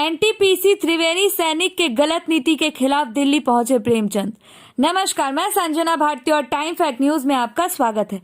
NTPC त्रिवेणी सैनिक के गलत नीति के खिलाफ दिल्ली पहुंचे प्रेमचंद। नमस्कार, मैं संजना भारती और टाइम फैक्ट न्यूज में आपका स्वागत है।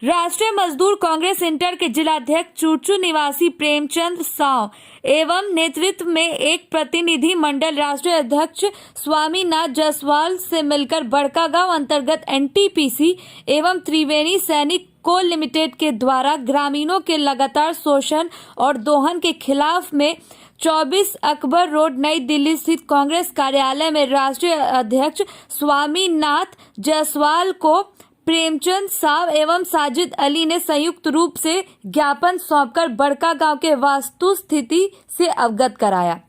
राष्ट्रीय मजदूर कांग्रेस इंटर के जिलाध्यक्ष चुरचू निवासी प्रेमचंद साव एवं नेतृत्व में एक प्रतिनिधि मंडल राष्ट्रीय अध्यक्ष स्वामीनाथ जायसवाल से मिलकर बड़कागांव अंतर्गत एनटीपीसी एवं त्रिवेणी सैनिक कोल लिमिटेड के द्वारा ग्रामीणों के लगातार शोषण और दोहन के खिलाफ में 24 अकबर रोड नई दिल्ली स्थित कांग्रेस कार्यालय में राष्ट्रीय अध्यक्ष स्वामीनाथ जायसवाल को प्रेमचंद साव एवं साजिद अली ने संयुक्त रूप से ज्ञापन सौंपकर बड़कागांव के वास्तु स्थिति से अवगत कराया।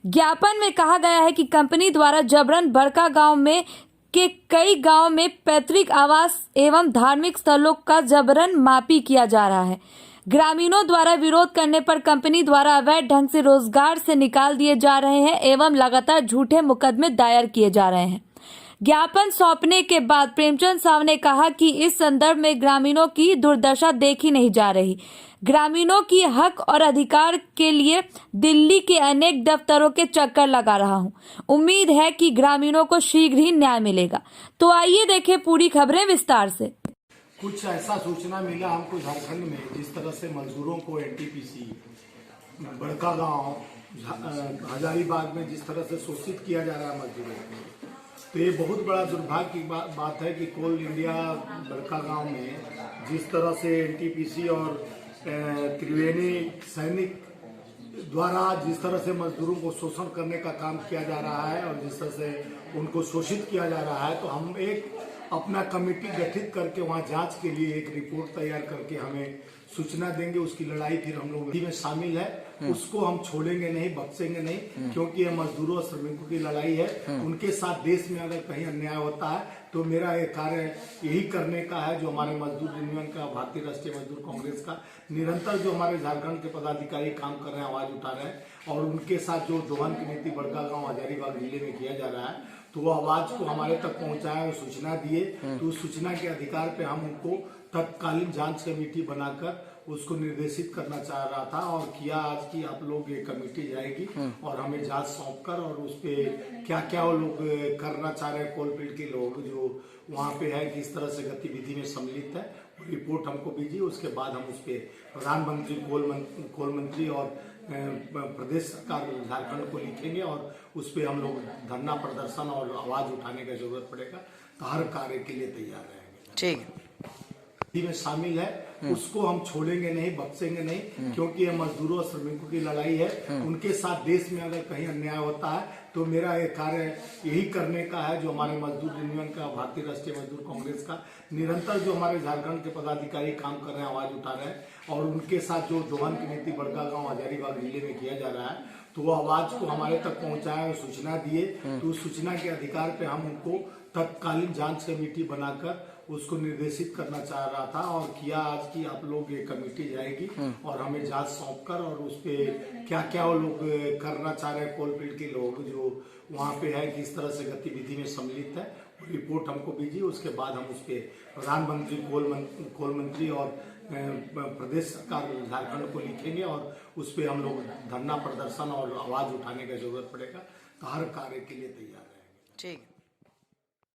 ज्ञापन में कहा गया है कि कंपनी द्वारा जबरन बड़कागांव में के कई गांव में पैतृक आवास एवं धार्मिक स्थलों का जबरन मापी किया जा रहा है। ग्रामीणों द्वारा विरोध करने पर कंपनी द्वारा अवैध ढंग से रोजगार से निकाल दिए जा रहे हैं एवं लगातार झूठे मुकदमे दायर किए जा रहे हैं। ज्ञापन सौंपने के बाद प्रेमचंद साव ने कहा कि इस संदर्भ में ग्रामीणों की दुर्दशा देखी नहीं जा रही। ग्रामीणों की हक और अधिकार के लिए दिल्ली के अनेक दफ्तरों के चक्कर लगा रहा हूं। उम्मीद है कि ग्रामीणों को शीघ्र ही न्याय मिलेगा। तो आइए देखें पूरी खबरें विस्तार से। कुछ ऐसा सूचना मिला हमको झारखंड में, जिस तरह से मजदूरों को एनटीपीसी बड़कागांव हजारीबाग में जिस तरह से शोषित किया जा रहा है मजदूरों को, तो ये बहुत बड़ा दुर्भाग्य की बात है कि कोल इंडिया बड़कागांव में जिस तरह से एनटीपीसी और त्रिवेणी सैनिक द्वारा जिस तरह से मजदूरों को शोषण करने का काम किया जा रहा है और जिस तरह से उनको शोषित किया जा रहा है, तो हम एक अपना कमेटी गठित करके वहां जांच के लिए एक रिपोर्ट तैयार करके हमें सूचना देंगे। उसकी लड़ाई फिर हम लोग में शामिल है, उसको हम छोड़ेंगे नहीं, बख्शेंगे नहीं, क्योंकि ये मजदूरों और श्रमिकों की लड़ाई है। उनके साथ देश में अगर कहीं अन्याय होता है तो मेरा ये कार्य यही करने का है, जो हमारे मजदूर यूनियन का, भारतीय राष्ट्रीय मजदूर कांग्रेस का निरंतर जो हमारे झारखंड के पदाधिकारी काम कर रहे हैं, आवाज उठा रहे हैं, और उनके साथ जो दोहन की नीति बड़कागांव हजारीबाग जिले में किया जा रहा है, तो वो आवाज को हमारे तक पहुंचाए और सूचना दिए। तो उस सूचना के अधिकार पे हम उनको तत्कालीन जांच कमेटी बनाकर उसको निर्देशित करना चाह रहा था और किया आज की आप लोग ये कमेटी जाएगी और हमें जांच सौंपकर और उस पे क्या क्या वो लोग करना चाह रहे हैं, कोलफील्ड के लोग जो वहाँ पे है, किस तरह से गतिविधि में सम्मिलित है, रिपोर्ट हमको भेजिए। उसके बाद हम उस पे प्रधानमंत्री, कोल मंत्री और प्रदेश सरकार झारखंड को लिखेंगे और उस पे हम लोग धरना प्रदर्शन और आवाज उठाने का जरूरत पड़ेगा, तो हर कार्य के लिए तैयार रहेंगे। ठीक में शामिल है, उसको हम छोड़ेंगे नहीं, बख्शेंगे नहीं, क्योंकि ये मजदूरों और श्रमिकों की लड़ाई है। उनके साथ देश में अगर कहीं अन्याय होता है तो मेरा ये कार्य यही करने का है, जो हमारे मजदूर यूनियन का, भारतीय राष्ट्रीय मजदूर कांग्रेस का निरंतर जो हमारे झारखंड के पदाधिकारी काम कर रहे हैं, आवाज उठा रहे हैं, और उनके साथ जो दोहन की नीति बड़कागांव हजारीबाग जिले में किया जा रहा है, तो वो आवाज को हमारे तक पहुंचाए और सूचना दिए। तो उस सूचना के अधिकार पे हम उनको तत्कालीन जांच कमेटी बनाकर उसको निर्देशित करना चाह रहा था और किया आज की आप लोग ये कमेटी जाएगी और हमें जांच सौंपकर और उस पे क्या क्या वो लोग करना चाह रहे हैं, कोलफील्ड के लोग जो वहाँ पे है, किस तरह से गतिविधि में सम्मिलित है, रिपोर्ट हमको भेजिए। उसके बाद हम उस पे प्रधानमंत्री, कोल मंत्री और प्रदेश सरकार झारखंड को लिखेंगे और उस पे हम लोग धरना प्रदर्शन और आवाज उठाने का जरूरत पड़ेगा, तो हर कार्य के लिए तैयार रहेंगे। ठीक।